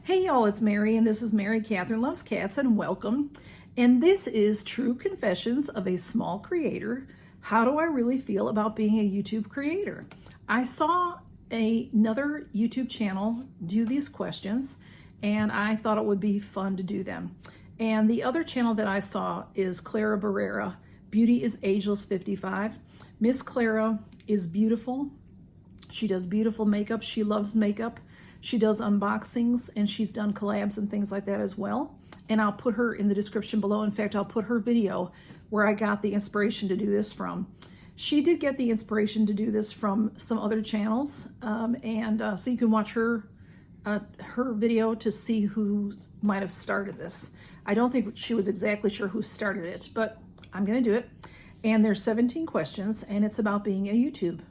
Hey y'all, it's Mary, and this is Mary Catherine Loves Cats, and welcome. And this is True Confessions of a Small Creator. How do I really feel about being a YouTube creator? I saw another YouTube channel do these questions, and I thought it would be fun to do them. And the other channel that I saw is Clara Barrera. Beauty is Ageless 55. Miss Clara is beautiful. She does beautiful makeup. She loves makeup. She does unboxings, and she's done collabs and things like that as well. And I'll put her in the description below. In fact, I'll put her video where I got the inspiration to do this from. She did get the inspiration to do this from some other channels. So you can watch her video to see who might have started this. I don't think she was exactly sure who started it, but I'm gonna do it. And there's 17 questions, and it's about being a YouTube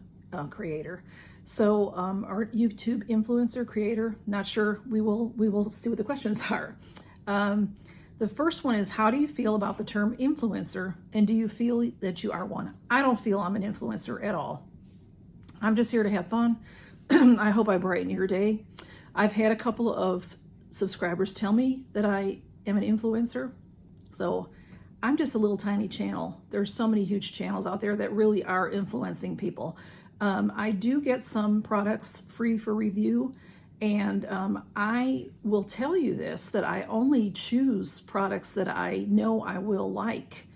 creator. So our YouTube influencer creator, not sure, we will see what the questions are. The first one is, how do you feel about the term influencer, and do you feel that you are one? I don't feel I'm an influencer at all. I'm just here to have fun. I hope I brighten your day. I've had a couple of subscribers tell me that I am an influencer. So I'm just a little tiny channel. There's so many huge channels out there that really are influencing people. I do get some products free for review, and I will tell you this, that I only choose products that I know I will like.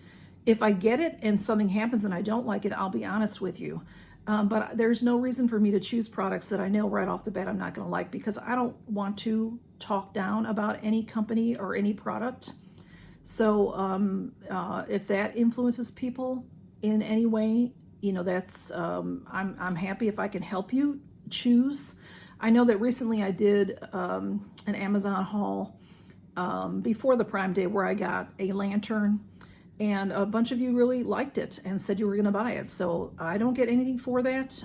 If I get it and something happens and I don't like it, I'll be honest with you. But there's no reason for me to choose products that I know right off the bat I'm not going to like, because I don't want to talk down about any company or any product. So if that influences people in any way, you know, that's I'm happy if I can help you choose. I know that recently I did an Amazon haul before the Prime Day where I got a lantern, and a bunch of you really liked it and said you were going to buy it. So I don't get anything for that,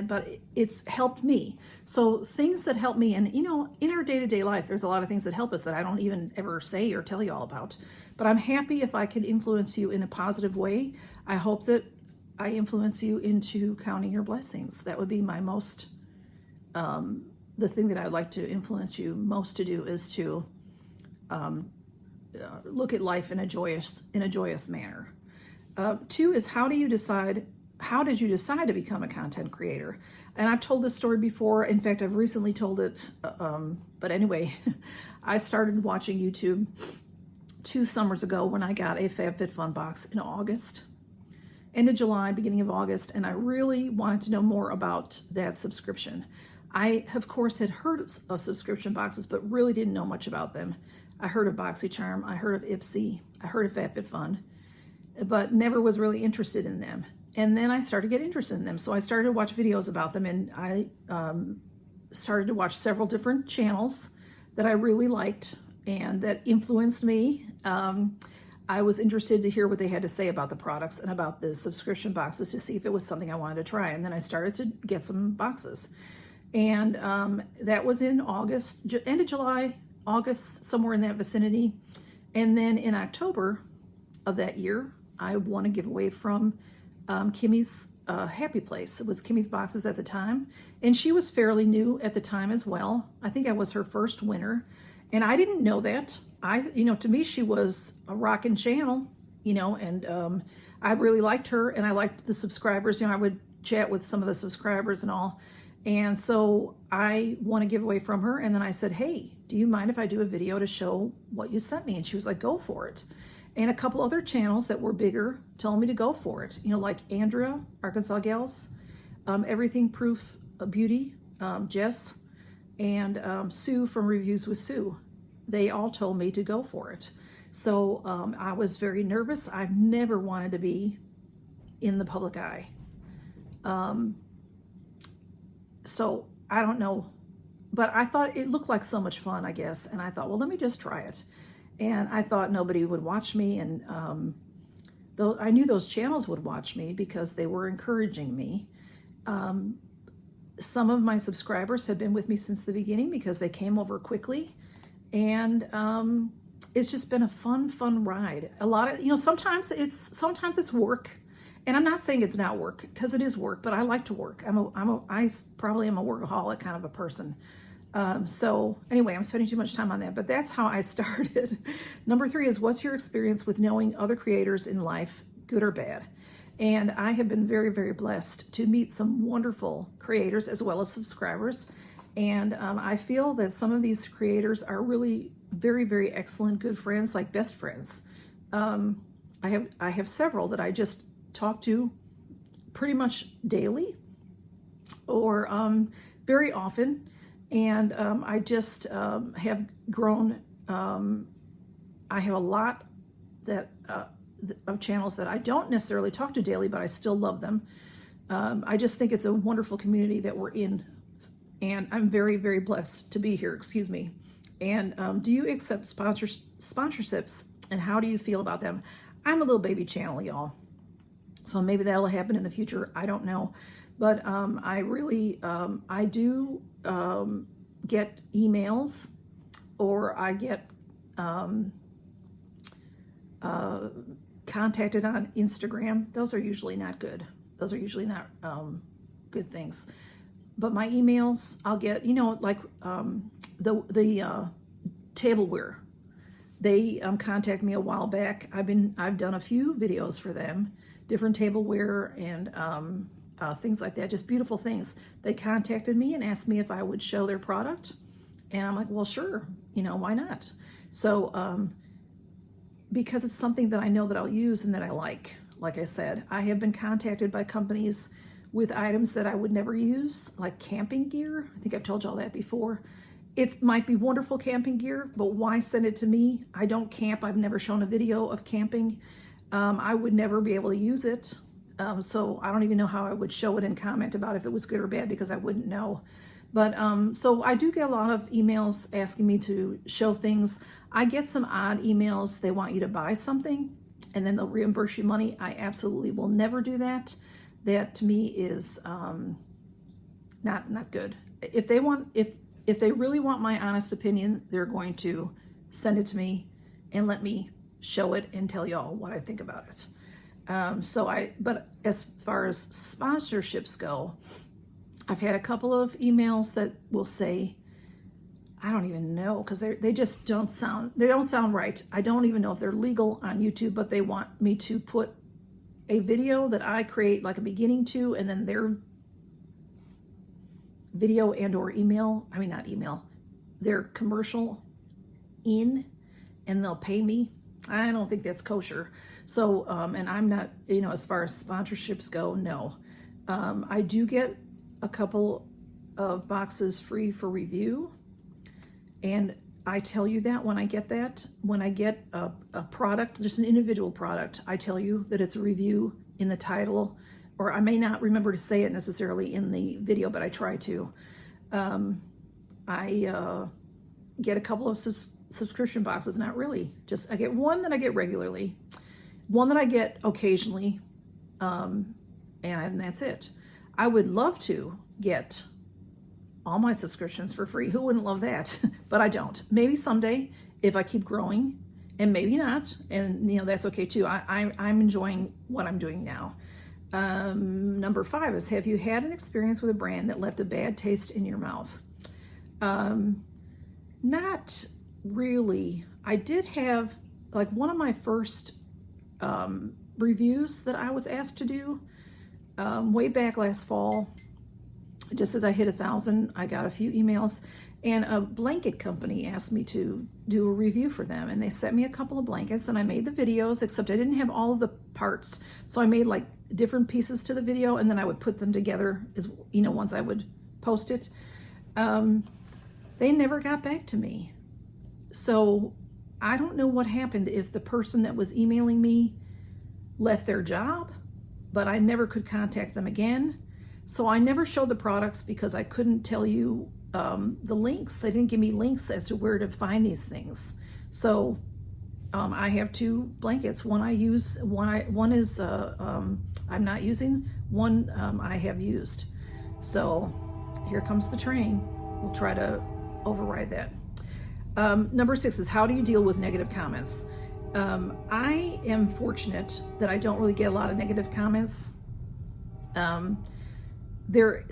but it's helped me. So things that help me, and you know, in our day-to-day life, there's a lot of things that help us that I don't even ever say or tell you all about. But I'm happy if I can influence you in a positive way. I hope that I influence you into counting your blessings. That would be my most, the thing that I'd like to influence you most to do is to look at life in a joyous manner. 2 is, how did you decide to become a content creator? And I've told this story before. In fact, I've recently told it. But anyway, I started watching YouTube 2 summers ago when I got a FabFitFun box in August. End of July, beginning of August, and I really wanted to know more about that subscription. I, of course, had heard of subscription boxes, but really didn't know much about them. I heard of BoxyCharm, I heard of Ipsy, I heard of FabFitFun, but never was really interested in them. And then I started to get interested in them, so I started to watch videos about them, and I started to watch several different channels that I really liked and that influenced me. I was interested to hear what they had to say about the products and about the subscription boxes to see if it was something I wanted to try. And then I started to get some boxes. And that was in August, end of July, August, somewhere in that vicinity. And then in October of that year, I won a giveaway from Kimmy's Happy Place. It was Kimmy's boxes at the time. And she was fairly new at the time as well. I think I was her first winner. And I didn't know that. To me, she was a rockin' channel, and I really liked her, and I liked the subscribers. I would chat with some of the subscribers and all. And so I won a giveaway from her, and then I said, hey, do you mind if I do a video to show what you sent me? And she was like, go for it. And a couple other channels that were bigger told me to go for it, like Andrea, Arkansas Gals, Everything Proof Beauty, Jess, and Sue from Reviews with Sue. They all told me to go for it. So I was very nervous. I've never wanted to be in the public eye. So I don't know, but I thought it looked like so much fun, I guess. And I thought, well, let me just try it. And I thought nobody would watch me. And though I knew those channels would watch me because they were encouraging me. Some of my subscribers have been with me since the beginning because they came over quickly. And it's just been a fun ride. A lot of, sometimes it's work, and I'm not saying it's not work, because it is work, but I like to work. I probably am a workaholic kind of a person. So anyway, I'm spending too much time on that, but that's how I started. Number 3 is, what's your experience with knowing other creators in life, good or bad? And I have been very, very blessed to meet some wonderful creators as well as subscribers. And I feel that some of these creators are really very, very excellent, good friends, like best friends. I have several that I just talk to pretty much daily or very often. And I just have grown. I have a lot that of channels that I don't necessarily talk to daily, but I still love them. I just think it's a wonderful community that we're in, and I'm very, very blessed to be here. Excuse me. And do you accept sponsorships, and how do you feel about them? I'm a little baby channel, y'all, so maybe that'll happen in the future. I don't know, but I really I do get emails, or I get contacted on Instagram. Those are usually not good. Those are usually not good things. But my emails, I'll get, like the tableware. They contacted me a while back. I've done a few videos for them, different tableware and things like that, just beautiful things. They contacted me and asked me if I would show their product, and I'm like, well, sure, why not? So because it's something that I know that I'll use and that I like I said, I have been contacted by companies with items that I would never use, like camping gear. I think I've told y'all that before. It might be wonderful camping gear, but why send it to me? I don't camp. I've never shown a video of camping. I would never be able to use it. So I don't even know how I would show it and comment about if it was good or bad, because I wouldn't know. But so I do get a lot of emails asking me to show things. I get some odd emails. They want you to buy something and then they'll reimburse you money. I absolutely will never do that. That to me is not good. If they really want my honest opinion, they're going to send it to me and let me show it and tell y'all what I think about it. But as far as sponsorships go, I've had a couple of emails that will say, I don't even know, because they just don't sound right. I don't even know if they're legal on YouTube, but they want me to put a video that I create, like a beginning to, and then their video and or their commercial in, and they'll pay me. I don't think that's kosher. So, and I'm not, as far as sponsorships go, no. I do get a couple of boxes free for review. And I tell you that when I get that, when I get a product, just an individual product, I tell you that it's a review in the title, or I may not remember to say it necessarily in the video, but I try to. I get a couple of subscription boxes, not really, I get one that I get regularly, one that I get occasionally, and that's it. I would love to get all my subscriptions for free. Who wouldn't love that? But I don't. Maybe someday if I keep growing, and maybe not, and that's okay too. I'm enjoying what I'm doing now. Number 5 is, have you had an experience with a brand that left a bad taste in your mouth? Not really. I did have, like, one of my first reviews that I was asked to do way back last fall. Just as I hit 1,000, I got a few emails, and a blanket company asked me to do a review for them, and they sent me a couple of blankets, and I made the videos, except I didn't have all of the parts, so I made like different pieces to the video, and then I would put them together as once I would post it. They never got back to me, so I don't know what happened, if the person that was emailing me left their job, but I never could contact them again. So I never showed the products because I couldn't tell you the links. They didn't give me links as to where to find these things. So I have 2 blankets. One I use, one is I'm not using, one I have used. So here comes the train. We'll try to override that. Number 6 is, how do you deal with negative comments? I am fortunate that I don't really get a lot of negative comments.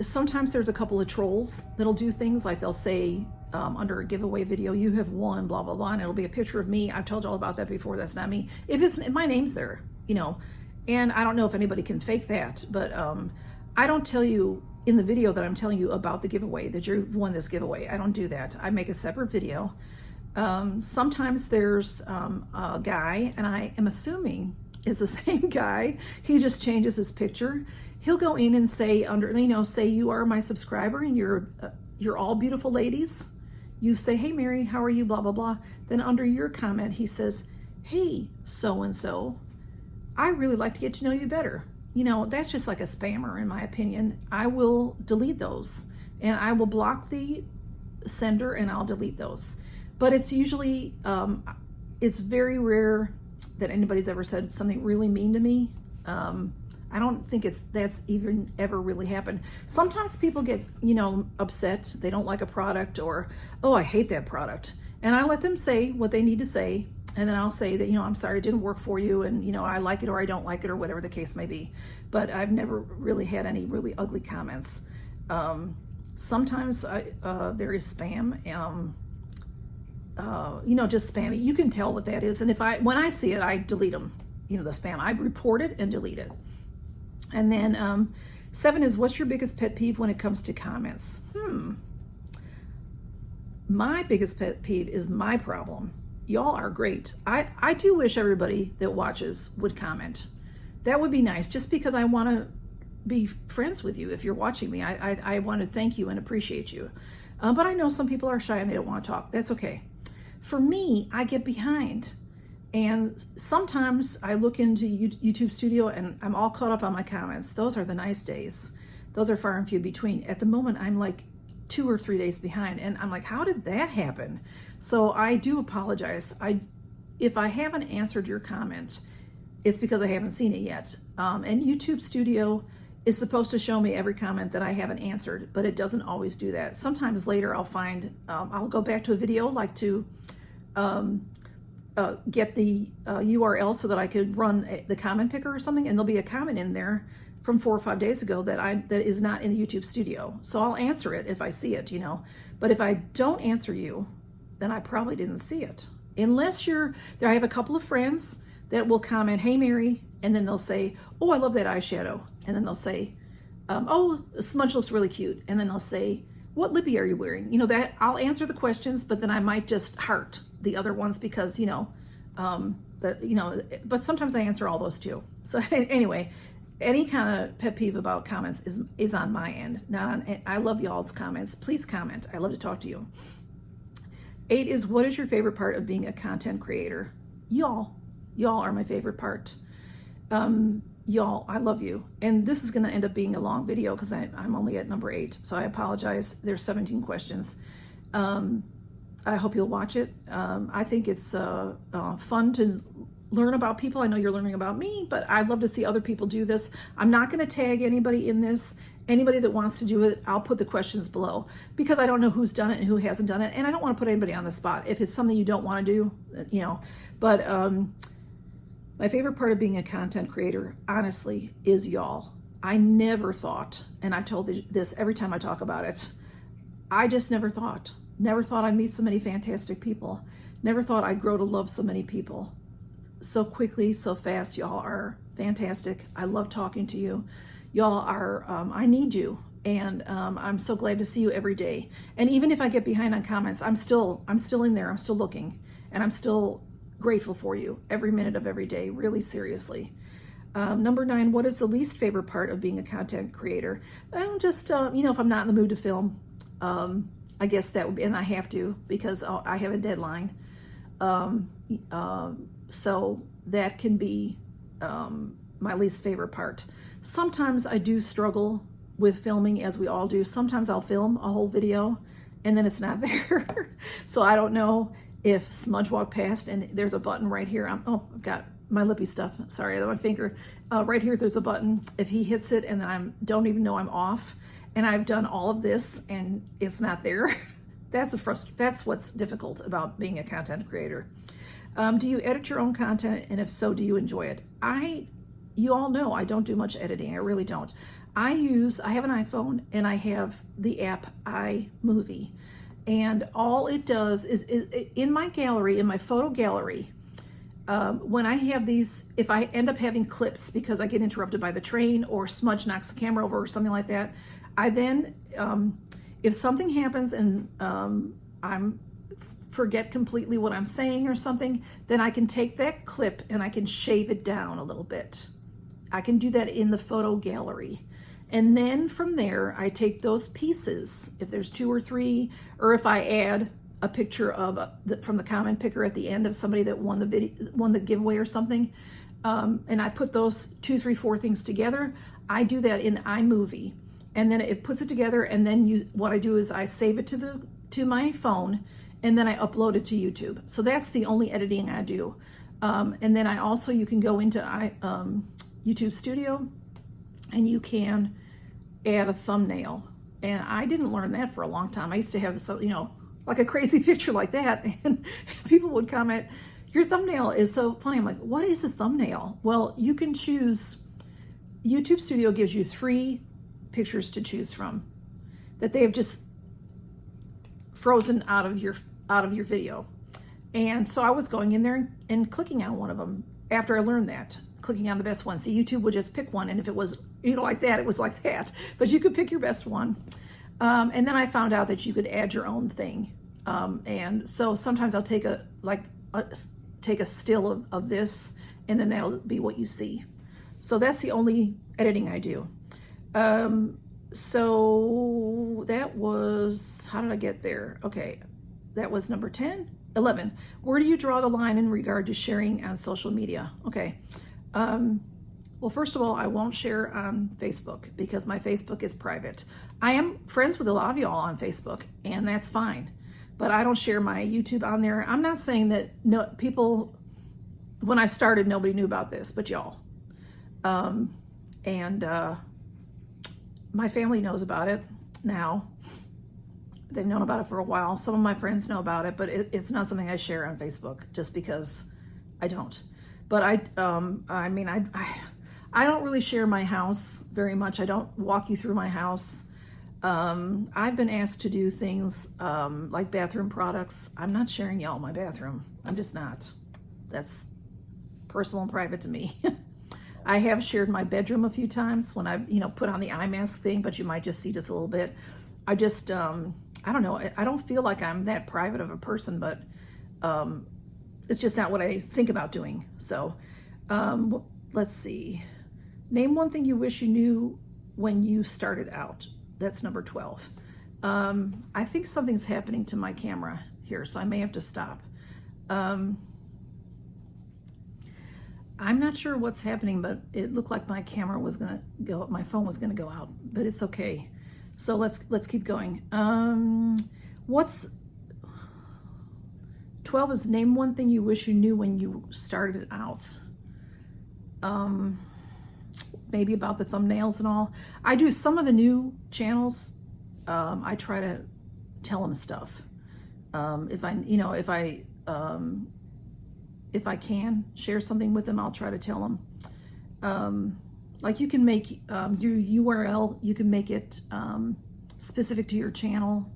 Sometimes there's a couple of trolls that'll do things like they'll say under a giveaway video, you have won, blah, blah, blah, and it'll be a picture of me. I've told you all about that before. That's not me. If my name's there, and I don't know if anybody can fake that, but I don't tell you in the video that I'm telling you about the giveaway, that you've won this giveaway. I don't do that. I make a separate video. Sometimes there's a guy, and I am assuming is the same guy. He just changes his picture. He'll go in and say say you are my subscriber and you're all beautiful ladies. You say, hey Mary, how are you, blah, blah, blah. Then under your comment, he says, hey, so-and-so, I really like to get to know you better. That's just like a spammer in my opinion. I will delete those and I will block the sender and I'll delete those. But it's usually, it's very rare that anybody's ever said something really mean to me. I don't think that's even ever really happened. Sometimes people get, upset. They don't like a product or, oh, I hate that product. And I let them say what they need to say. And then I'll say that, I'm sorry it didn't work for you. And, I like it or I don't like it or whatever the case may be. But I've never really had any really ugly comments. Sometimes there is spam. Just spammy. You can tell what that is. And when I see it, I delete them, the spam. I report it and delete it. And then 7 is, what's your biggest pet peeve when it comes to comments? My biggest pet peeve is my problem. Y'all are great. I do wish everybody that watches would comment. That would be nice, just because I want to be friends with you. If you're watching me, I want to thank you and appreciate you. But I know some people are shy and they don't want to talk. That's okay. For me, I get behind. And sometimes I look into YouTube Studio and I'm all caught up on my comments. Those are the nice days. Those are far and few between. At the moment, I'm like 2 or 3 days behind. And I'm like, how did that happen? So I do apologize. If I haven't answered your comment, it's because I haven't seen it yet. And YouTube Studio is supposed to show me every comment that I haven't answered, but it doesn't always do that. Sometimes later I'll find, I'll go back to a video, like to get the URL so that I could run the comment picker or something, and there'll be a comment in there from 4 or 5 days ago that is not in the YouTube Studio. So I'll answer it if I see it, But if I don't answer you, then I probably didn't see it. Unless you're there, I have a couple of friends that will comment, hey Mary, and then they'll say, oh, I love that eyeshadow. And then they'll say, oh, the smudge looks really cute. And then they'll say, what lippy are you wearing? That I'll answer the questions, but then I might just heart the other ones because, but sometimes I answer all those too. So anyway, any kind of pet peeve about comments is on my end, not on, I love y'all's comments. Please comment. I love to talk to you. 8 is, what is your favorite part of being a content creator? Y'all are my favorite part. Y'all, I love you. And this is going to end up being a long video because I'm only at number 8. So I apologize. There's 17 questions. I hope you'll watch it. I think it's fun to learn about people. I know you're learning about me, but I'd love to see other people do this. I'm not going to tag anybody in this. Anybody that wants to do it, I'll put the questions below because I don't know who's done it and who hasn't done it. And I don't want to put anybody on the spot. If it's something you don't want to do, but my favorite part of being a content creator, honestly, is y'all. I never thought, and I told this every time I talk about it, I just never thought I'd meet so many fantastic people. Never thought I'd grow to love so many people. So quickly, so fast. Y'all are fantastic. I love talking to you. Y'all are, I need you. And I'm so glad to see you every day. And even if I get behind on comments, I'm still in there. I'm still looking. And I'm still grateful for you every minute of every day, really seriously. Number 9, what is the least favorite part of being a content creator? Just, if I'm not in the mood to film, I guess that would be, and I have to because I have a deadline. So that can be my least favorite part. Sometimes I do struggle with filming, as we all do. Sometimes I'll film a whole video and then it's not there. So I don't know if smudge walked past and there's a button right here. I've got my lippy stuff. Sorry, I have my finger. Right here, there's a button. If he hits it and then I don't even know I'm off and I've done all of this and it's not there, that's what's difficult about being a content creator. Do you edit your own content? And if so, do you enjoy it? You all know I don't do much editing. I really don't. I have an iPhone and I have the app iMovie. And all it does is in my gallery, in my photo gallery, when I have these, if I end up having clips because I get interrupted by the train or Smudge knocks the camera over or something like that, I then, if something happens and I'm forget completely what I'm saying or something, then I can take that clip and I can shave it down a little bit. I can do that in the photo gallery. And then from there, I take those pieces, if there's 2 or 3, or if I add a picture of from the comment picker at the end of somebody that won the giveaway or something, and I put those 2, 3, 4 things together. I do that in iMovie, and then it puts it together. And then what I do is I save it to my phone, and then I upload it to YouTube. So that's the only editing I do. And then you can go into YouTube Studio, and you can add a thumbnail. And I didn't learn that for a long time. I used to have, like a crazy picture like that, and people would comment, your thumbnail is so funny. I'm like, what is a thumbnail? Well, you can choose, YouTube Studio gives you 3 pictures to choose from that they have just frozen out of your video. And so I was going in there and clicking on one of them after I learned that, clicking on the best one. So YouTube would just pick one, and if it was like that, it was like that. But you could pick your best one. And then I found out that you could add your own thing. And so sometimes I'll take a still of this, and then that'll be what you see. So that's the only editing I do. So that was, how did I get there? Okay, that was number 10. 11, where do you draw the line in regard to sharing on social media? Okay. Well, first of all, I won't share on Facebook because my Facebook is private. I am friends with a lot of y'all on Facebook, and that's fine. But I don't share my YouTube on there. I'm not saying that people, when I started, nobody knew about this, but y'all. My family knows about it now. They've known about it for a while. Some of my friends know about it, but it's not something I share on Facebook just because I don't. But I don't really share my house very much. I don't walk you through my house. I've been asked to do things like bathroom products. I'm not sharing y'all my bathroom. I'm just not. That's personal and private to me. I have shared my bedroom a few times when I've put on the eye mask thing, but you might just see just a little bit. I just I don't know. I don't feel like I'm that private of a person, but it's just not what I think about doing. So let's see. Name one thing you wish you knew when you started out. That's number 12. I think something's happening to my camera here, so I may have to stop. I'm not sure what's happening, but it looked like my camera was gonna go, my phone was gonna go out, but it's okay. So let's keep going. 12 is name one thing you wish you knew when you started out. Maybe about the thumbnails and all. I do some of the new channels. I try to tell them stuff. If I can share something with them, I'll try to tell them. Like you can make your URL, you can make it specific to your channel.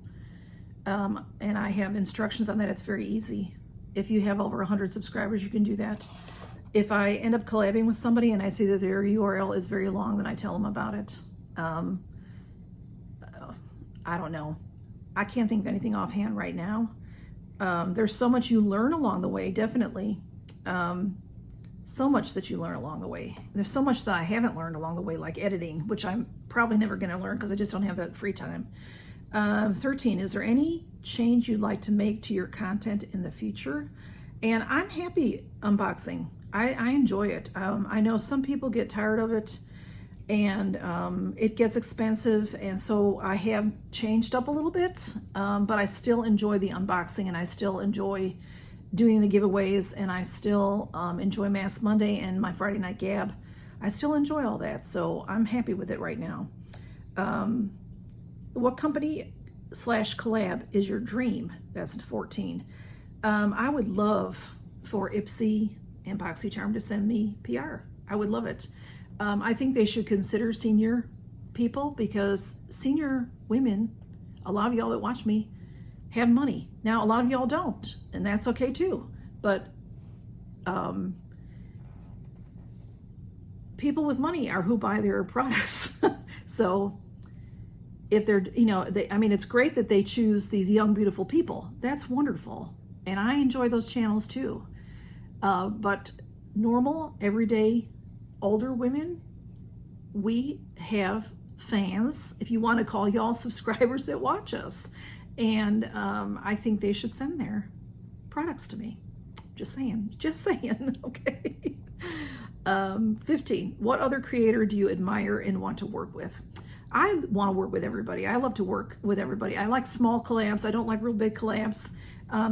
And I have instructions on that. It's very easy. If you have over 100 subscribers, you can do that. If I end up collabing with somebody and I see that their URL is very long, then I tell them about it. I don't know. I can't think of anything offhand right now. There's so much you learn along the way, definitely. So much that you learn along the way. There's so much that I haven't learned along the way, like editing, which I'm probably never going to learn because I just don't have that free time. 13, is there any change you'd like to make to your content in the future? And I'm happy unboxing. I enjoy it. I know some people get tired of it, and it gets expensive, and so I have changed up a little bit, but I still enjoy the unboxing, and I still enjoy doing the giveaways, and I still enjoy Mask Monday and my Friday Night Gab. I still enjoy all that, so I'm happy with it right now. What company / collab is your dream? That's 14. I would love for Ipsy and BoxyCharm to send me PR. I would love it. I think they should consider senior people because senior women, a lot of y'all that watch me, have money. Now, a lot of y'all don't, and that's okay too. But people with money are who buy their products. So if they're, I mean, it's great that they choose these young, beautiful people. That's wonderful. And I enjoy those channels too. But normal, everyday, older women, we have fans, if you want to call y'all subscribers, that watch us. And I think they should send their products to me. Just saying, okay. 15, what other creator do you admire and want to work with? I want to work with everybody. I love to work with everybody. I like small collabs. I don't like real big collabs.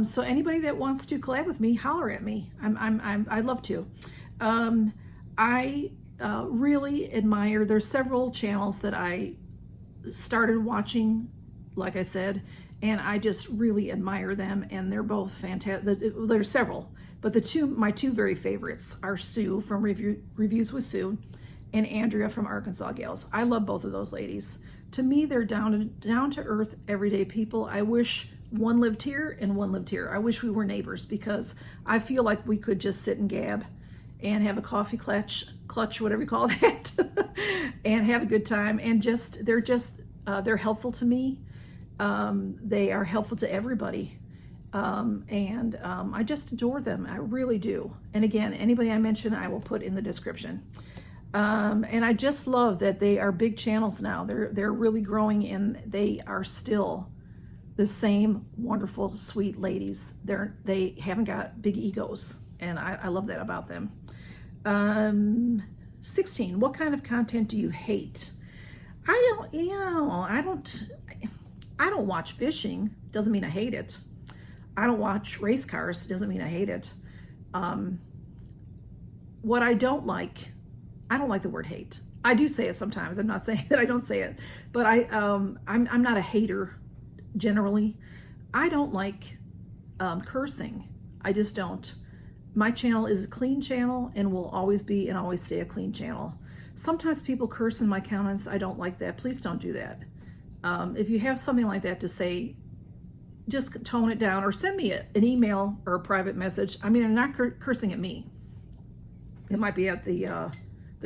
So anybody that wants to collab with me, holler at me. I'd love to. I really admire, there's several channels that I started watching, like I said, and I just really admire them, and they're both fantastic. There's several, but my two very favorites are Sue from Reviews with Sue and Andrea from Arkansas Gals. I love both of those ladies. To me, they're down to earth, everyday people. I wish one lived here and one lived here. I wish we were neighbors, because I feel like we could just sit and gab and have a coffee clutch, whatever you call that, and have a good time. And they're helpful to me. They are helpful to everybody. I just adore them. I really do. And again, anybody I mention, I will put in the description. And I just love that they are big channels now. They're really growing, and they are still the same wonderful, sweet ladies. They haven't got big egos, and I love that about them. 16, what kind of content do you hate? I don't watch fishing. Doesn't mean I hate it. I don't watch race cars. Doesn't mean I hate it. What I don't like the word hate. I do say it sometimes. I'm not saying that I don't say it, but I'm not a hater generally. I don't like cursing. I just don't. My channel is a clean channel and will always be and always stay a clean channel. Sometimes people curse in my comments. I don't like that. Please don't do that. If you have something like that to say, just tone it down, or send me an email or a private message. I mean, I'm not cursing at me. It might be at the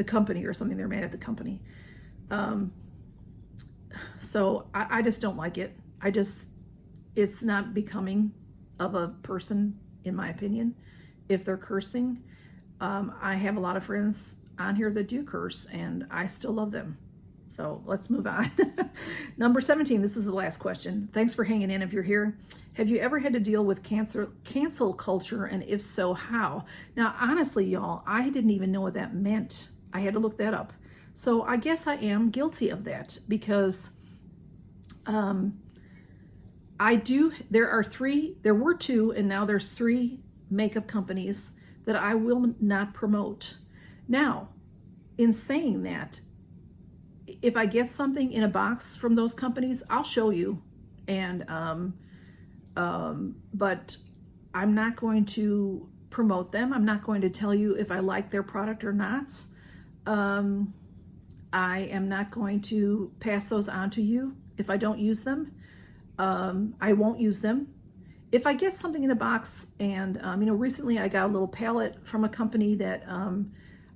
company or something. They're mad at the company. So I just don't like it. It's not becoming of a person, in my opinion, if they're cursing. I have a lot of friends on here that do curse, and I still love them. So let's move on. Number 17, this is the last question. Thanks for hanging in if you're here. Have you ever had to deal with cancel culture, and if so, how? Now, honestly, y'all, I didn't even know what that meant. I had to look that up. So I guess I am guilty of that, because there were two, and now there's 3 makeup companies that I will not promote. Now, in saying that, if I get something in a box from those companies, I'll show you. And but I'm not going to promote them. I'm not going to tell you if I like their product or not. I am not going to pass those on to you if I don't use them. I won't use them. If I get something in a box, and recently I got a little palette from a company that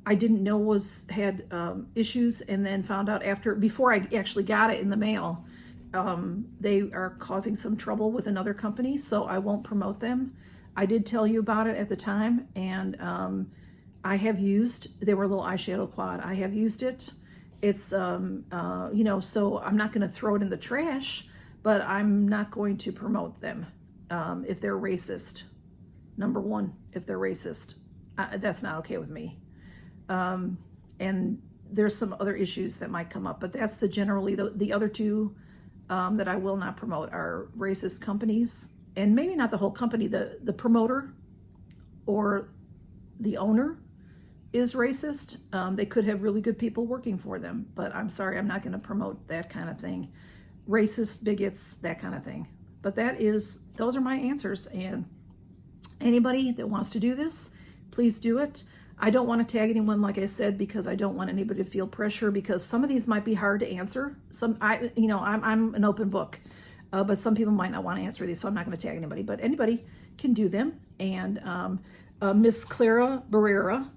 I didn't know had issues, and then found out before I actually got it in the mail, they are causing some trouble with another company, so I won't promote them. I did tell you about it at the time, and I have they were a little eyeshadow quad. I have used it. It's, so I'm not going to throw it in the trash, but I'm not going to promote them if they're racist. Number one, if they're racist, that's not okay with me. And there's some other issues that might come up, but that's generally the other 2 that I will not promote are racist companies, and maybe not the whole company. The promoter or the owner is racist. They could have really good people working for them, but I'm sorry, I'm not going to promote that kind of thing. Racist, bigots, that kind of thing. But those are my answers, and anybody that wants to do this, please do it. I don't want to tag anyone, like I said, because I don't want anybody to feel pressure, because some of these might be hard to answer. I'm an open book, but some people might not want to answer these, so I'm not going to tag anybody, but anybody can do them. And Miss Clara Barrera,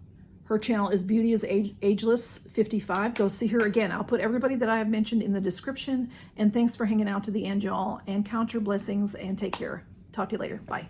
her channel is Beauty is Ageless 55. Go see her again. I'll put everybody that I have mentioned in the description. And thanks for hanging out to the end, y'all. And count your blessings and take care. Talk to you later. Bye.